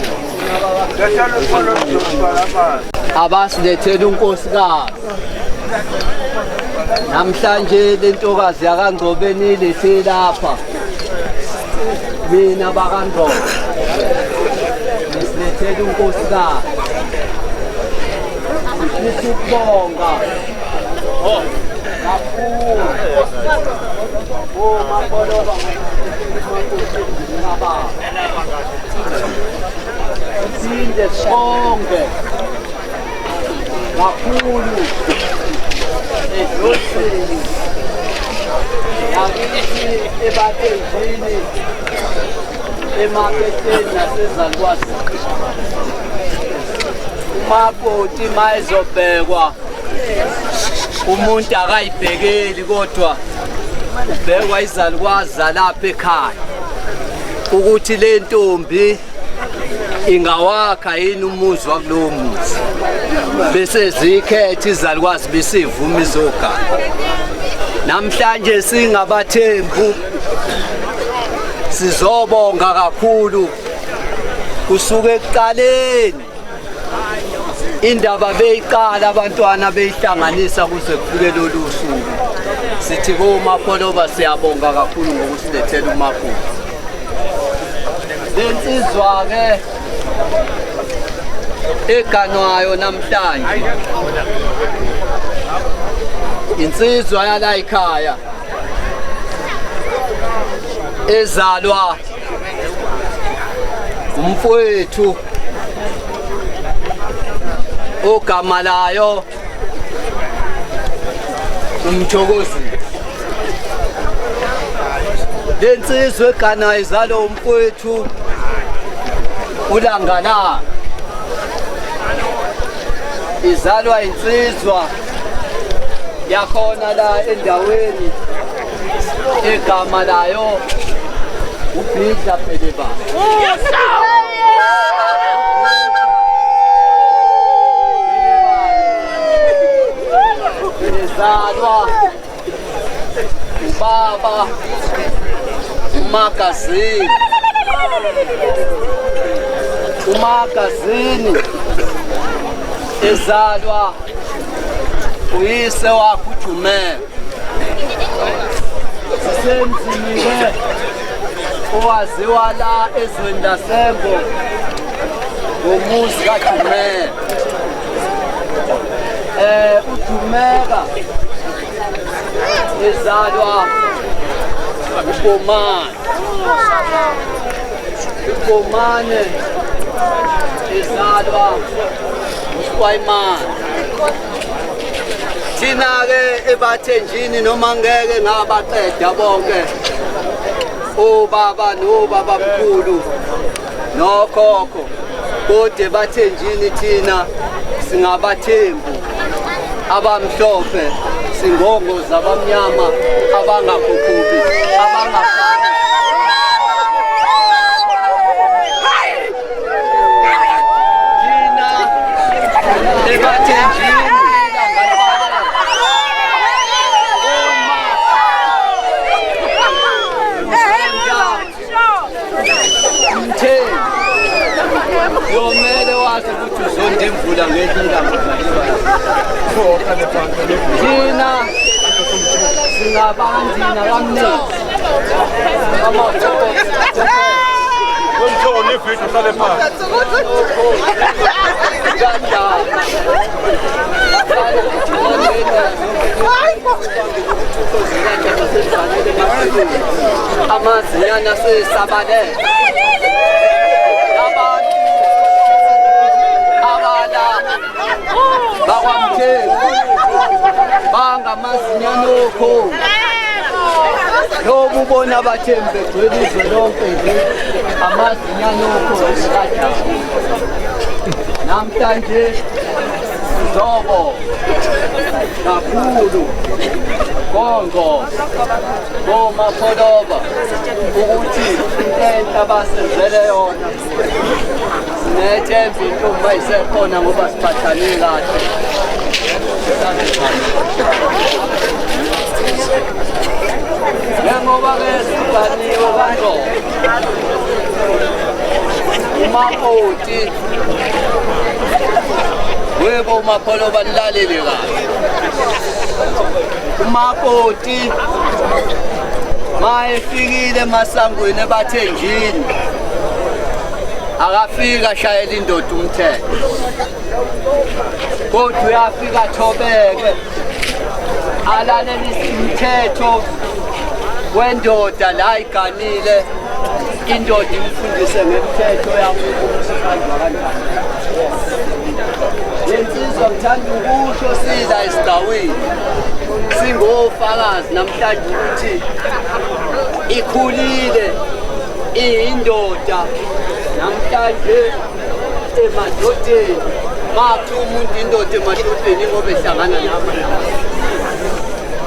Speaker 6: abasilethela unkosikazi namhlanje le ntokazi yakangcobeni ilethe lapha mina bakangcobo nisilethela unkosikazi sifisa ukubonga kakhulu omapoloba sinde sibonge kakhulu edlosini yakithi ebathenjini emaketeni nasezalukwazi umakoti mayezobhekwa umuntu akayibhekeli kodwa ubhekwa izalukwazi zalapha ekhaya ukuthi le ntombi ingawakha yini umuzi wakulowo muzi bese zikhetha izalukwazi besivuma izogana namhlanje singabathembu sizobonga kakhulu kusuka ekuqaleni indaba beyiqala abantwana beyihlanganisa kuze kufike lolu suku sithi komapoloba siyabonga kakhulu ngokusilethela umakoti lensizwa ke eganwayo namhlanje insizwa yala ekhaya ezalwa umfowethu ogama layo umthokozi lensizwe egana izalo umfowethu uLangala izalwa insizwa yakhona la endaweni egama layo uBhidla Peleba izalwa ubaba umagazini ezalwa uyise wakhe uJumela sisemzini-ke owaziwa la ezweni lasembo ngomuzi kaJumela uJumela ezalwa uBomane ezalwa uSwayimane thina-ke ebathenjini noma ngeke ngabaqeda bonke obaba nobabamkhulu nokhokho kodwa ebathenjini thina singabathembu abamhlophe singongoza abamnyama abangakhuphuki abangafani Yomele wazi ukuthi uzonde imvula ngelilanga. Thina singabanjina kamnezi.
Speaker 7: Konjani ividiyo sale phansi?
Speaker 6: Amazinyana sesabalele. Abala bakwamthembu bangamazinyana okho. Lobu bona abathembu begcwele izwe lonke nje amazinyana okho esikhathi. Namhlanje zobo kakhulu Kongo Mapoloba ukuthi into abasenzele yona sinethemba intombi ayisekhona ngoba siphathane kahle. Njengoba ke siganiwe kanjalo umakoti webo Mapoloba nilalele kahle. Umakoti mayefikile emasangweni ebathenjini akafika ashayela indoda umthetho kodwa uyafika thobeke alalele imithetho wendoda la iganile indoda imfundise ngemithetho yakubo ukuthi kanjani kanjani. Lensizwa ngithanda ukusho sila esigawini singofakazi namhlanje ukuthi ikhulile iyindoda namhlanje emadodeni mathi umuntu indoda emadodeni ngoba ehlangana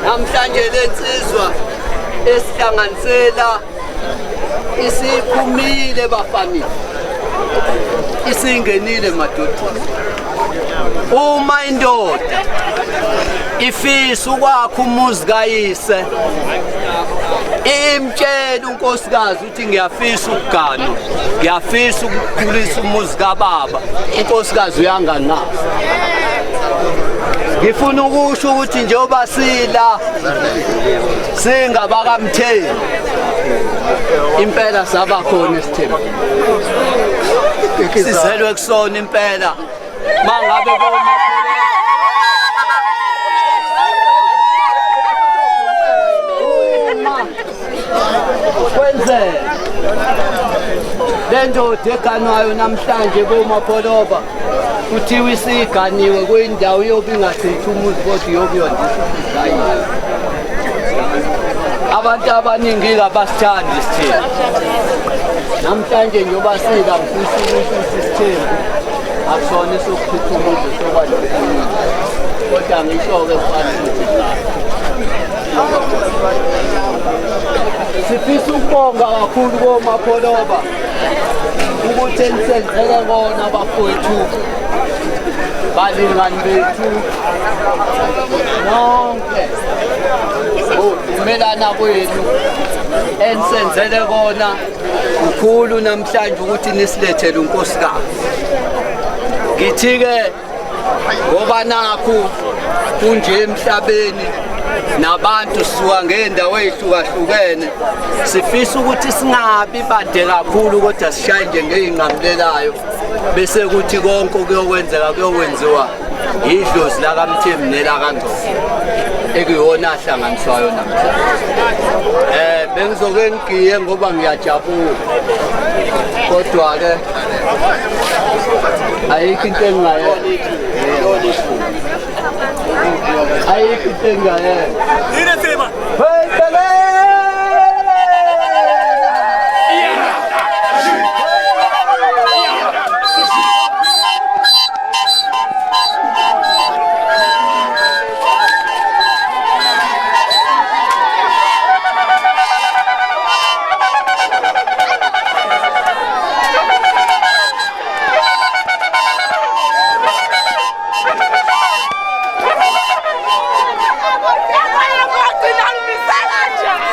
Speaker 6: namhlanje lensizwa esihlanganisela isiphumile bafamile isingenile emadodeni. Uma indoda ifisa ukwakha umuzi kayise imtshela unkosikazi ukuthi ngiyafisa ukugana ngiyafisa ukukhulisa umuzi kababa unkosikazi uyangana. Ngifuna ukusho ukuthi njengoba sila singabakamthembu impela sabakhona isithembu sizelwe kusona impela mangabe kwenzeka lendoda eganwayo namhlanje koMapoloba kuthiwa isiganiwe kwindawo yobe ingachithi umuzi kodwa yobe yondisa. Abantu abaningi abasithandi isithembu namhlanje njengoba sila ngifisa ukuthi isithembu akusona esokuchitha umuzi sokwadlula kodwa ngisho-ke kufanele sifisa ukubonga kakhulu koMapoloba ukuthi enisenzele kona bafowethu balingani bethu nonke ukumelana kwenu enisenzele kona kukhulu namhlanje ukuthi nisilethele unkosikazi. Ngithi-ke ngoba nakhu kunje emhlabeni nabantu sisuka ngeendawo ezihlukahlukene sifisa ukuthi singabi bade kakhulu kodwa sishaye nje ngey'nqamulelayo bese kuthi konke kuyokwenzeka kuyokwenziwa idlozi lakaMthembu nelakaNgcobo ekuyona ahlanganiswayo namhlanje. Bengizoke ngigiye ngoba ngiyajabula kodwa-ke ayikho into engingayenza. Ayikho into engingayenza.
Speaker 3: Agora,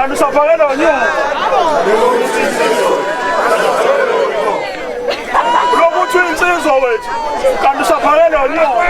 Speaker 11: kanti usaphakelwa nyoko lokuthi insizwa wethu kanti usaphakelwa nyoko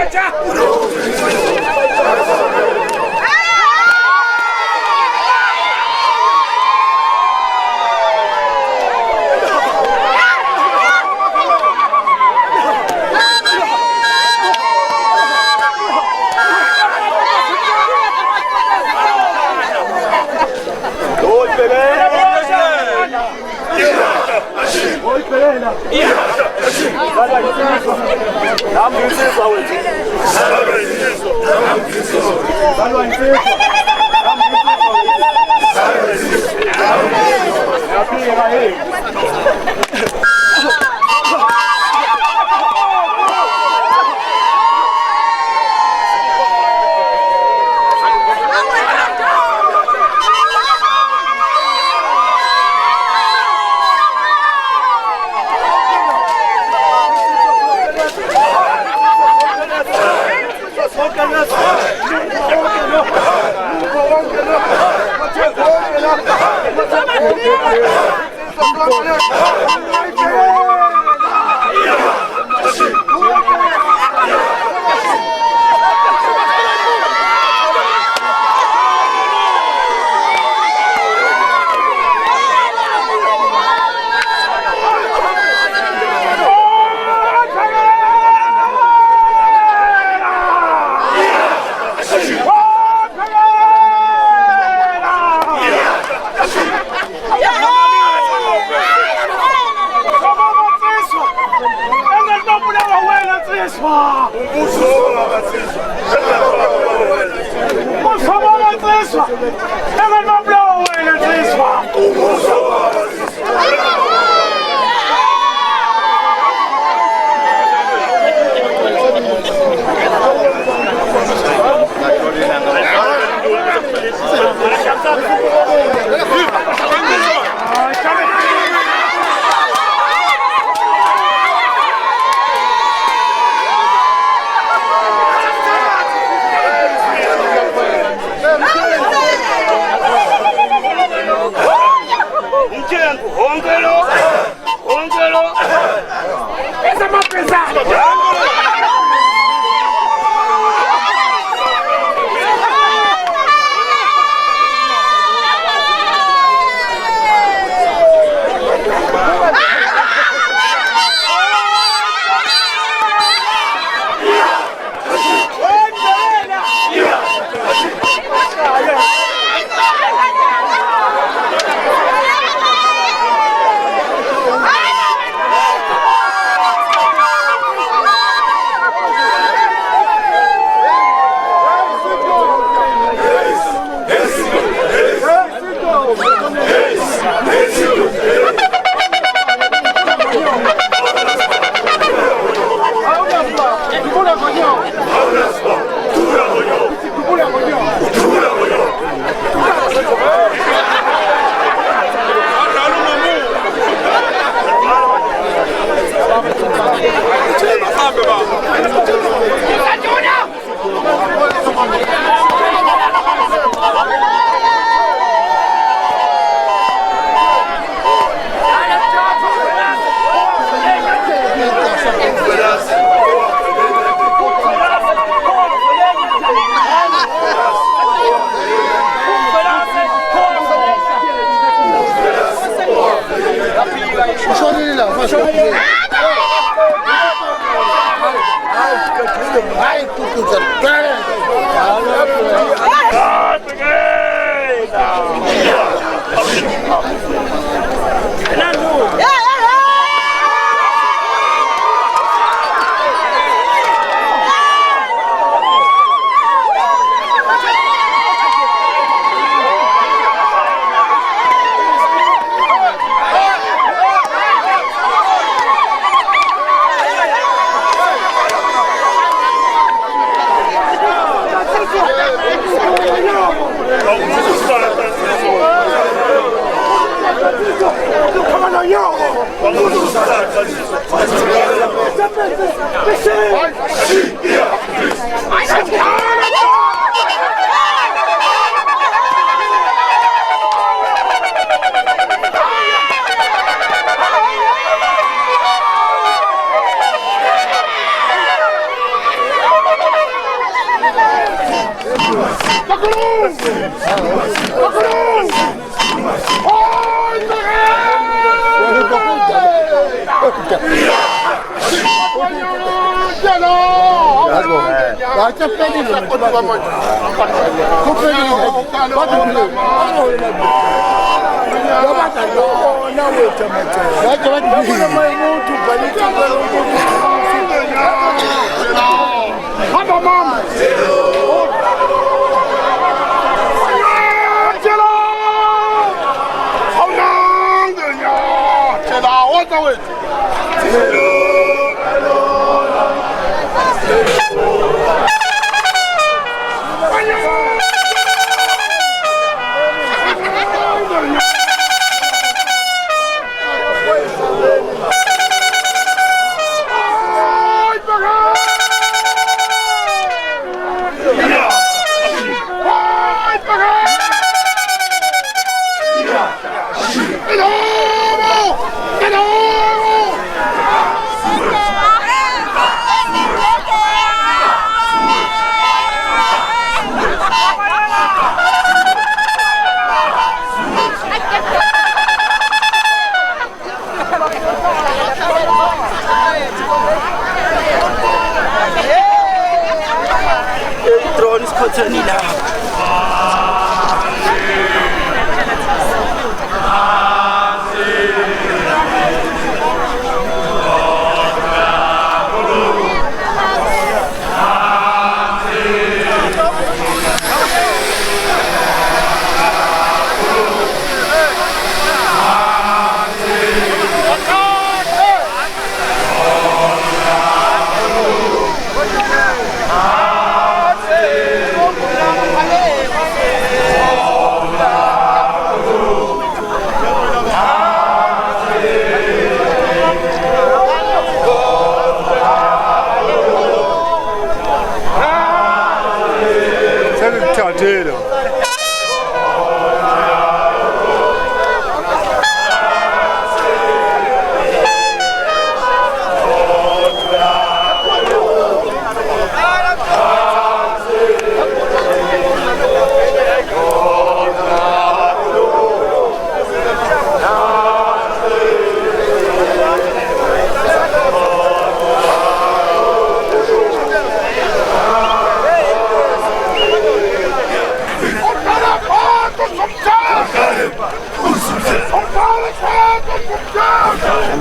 Speaker 5: Baca pelisa kodwa manje. Kuphelile. Kodwa Yabata lo na wethu amathela. Baca bathi umuntu balisa Hamba mama. Tshela. Awunanga nya. Tshela what's wethu.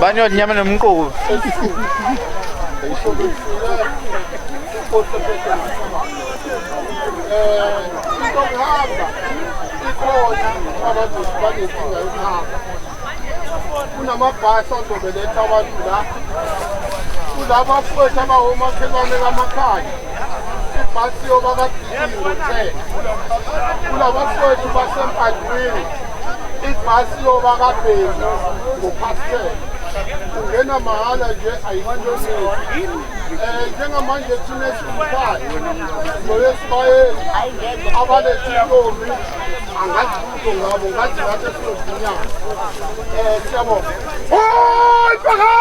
Speaker 12: Banyo nyama na mko.
Speaker 5: Kunamabhasi azobeletha abantu la. Kulaba futhi abahoma khelwane lamakhaya. Ibhasi yobakadini kuphela. Kulaba futhi basempadwini. Ibhasi yobakabhezi ngopastel. Ungena mahala nje ayikho. Njengamanje thina esikhaya. Soyesibayeni abalethe intombi angazi ukuthi ngabo ngathi ngathi sizokunyama. Siyabonga. Hoy baka!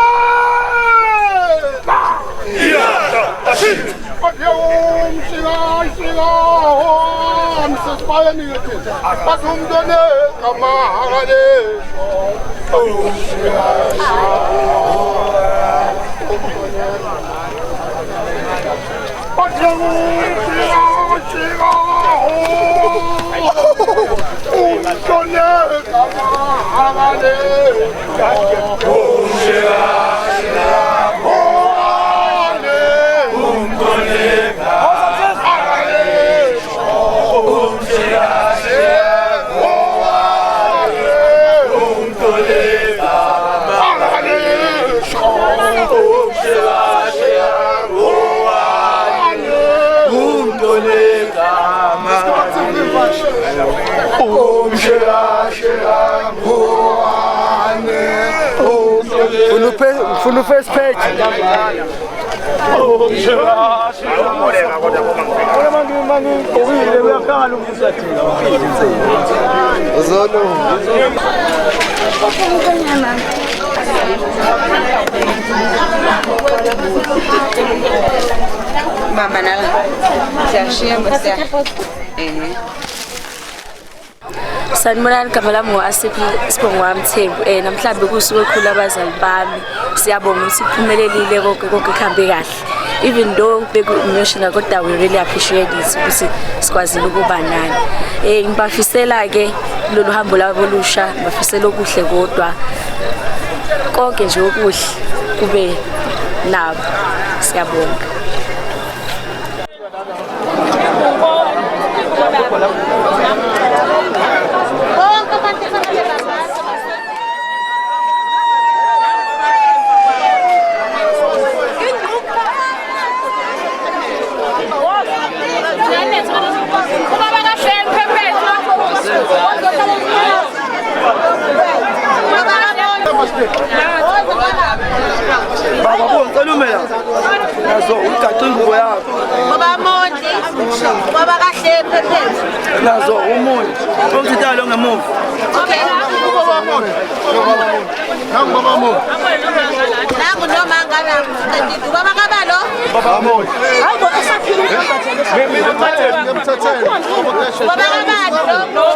Speaker 12: Funu first page.
Speaker 13: Mama nala. Siyashiyemba siya.
Speaker 14: Sanibonani igama lami ngoAsiphi Sibongo Mthembu. Namhlanje kusuku olukhulu abazali bami. Siyabonga ukuthi kuphumelelile konke kuhambe kahle. even though beku-emotional kodwa we really appreciate it ukuthi sikwazile ukuba nani. Ngibafisela ke lolu hambo labo lusha, ngibafisela okuhle kodwa konke nje okuhle kube nabo. Siyabonga.
Speaker 15: Baba ngicela umela. Nazo ugaca ingubo yakho.
Speaker 4: Baba Mondi. Baba kahle phephethu.
Speaker 15: Nazo umuntu. Ongithalo ngemuva.
Speaker 4: Okay,
Speaker 5: Baba Mondi. Nangu Baba Mondi.
Speaker 4: nangu noma ngana ngithi baba kabalo.
Speaker 5: Baba Mondi.
Speaker 4: Hayibo esaphila
Speaker 5: Ngimthathele.
Speaker 4: Baba kabalo lo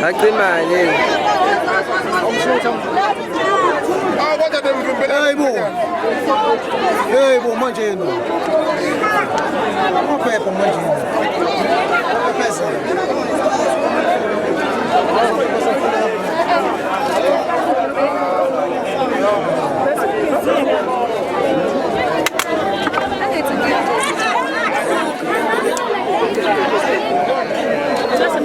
Speaker 15: Akimali.
Speaker 5: Hey bo manje no. Mapepa manje no.
Speaker 3: Just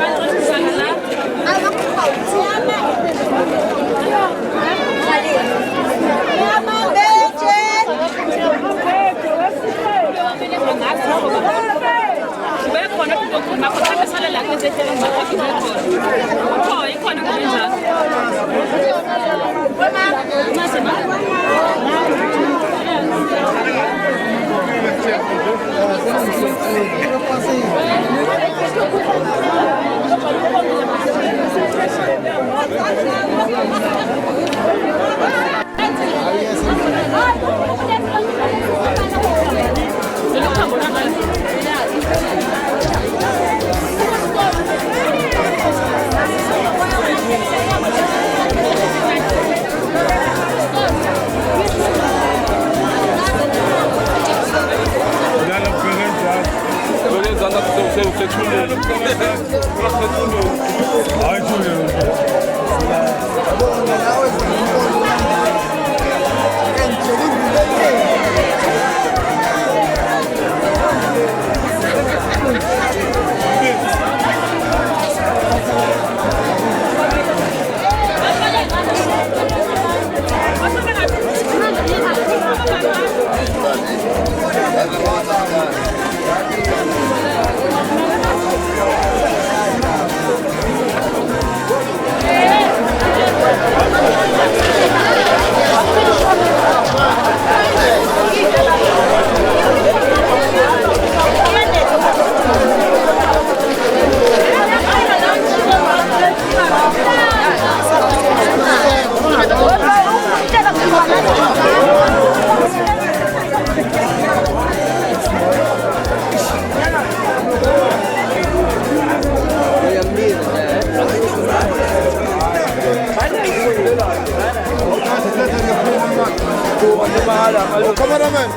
Speaker 8: Cameraman,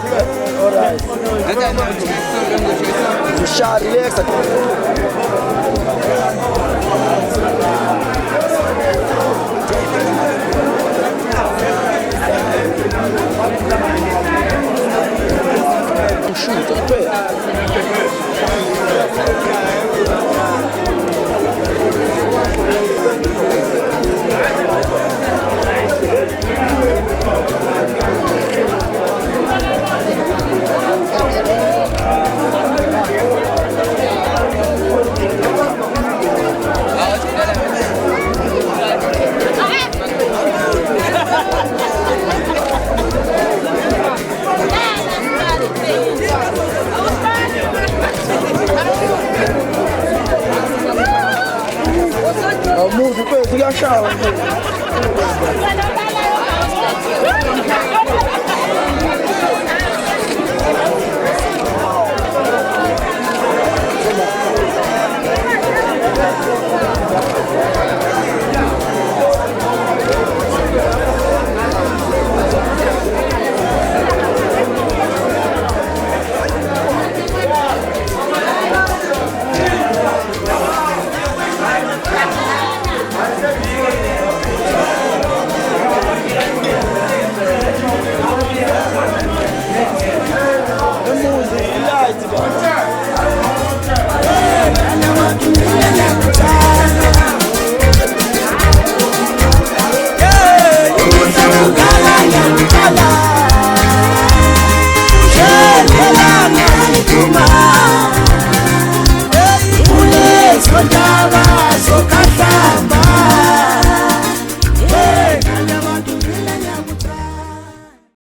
Speaker 8: alright. Shot, relax. Move the face, you got shower.
Speaker 1: Yeah.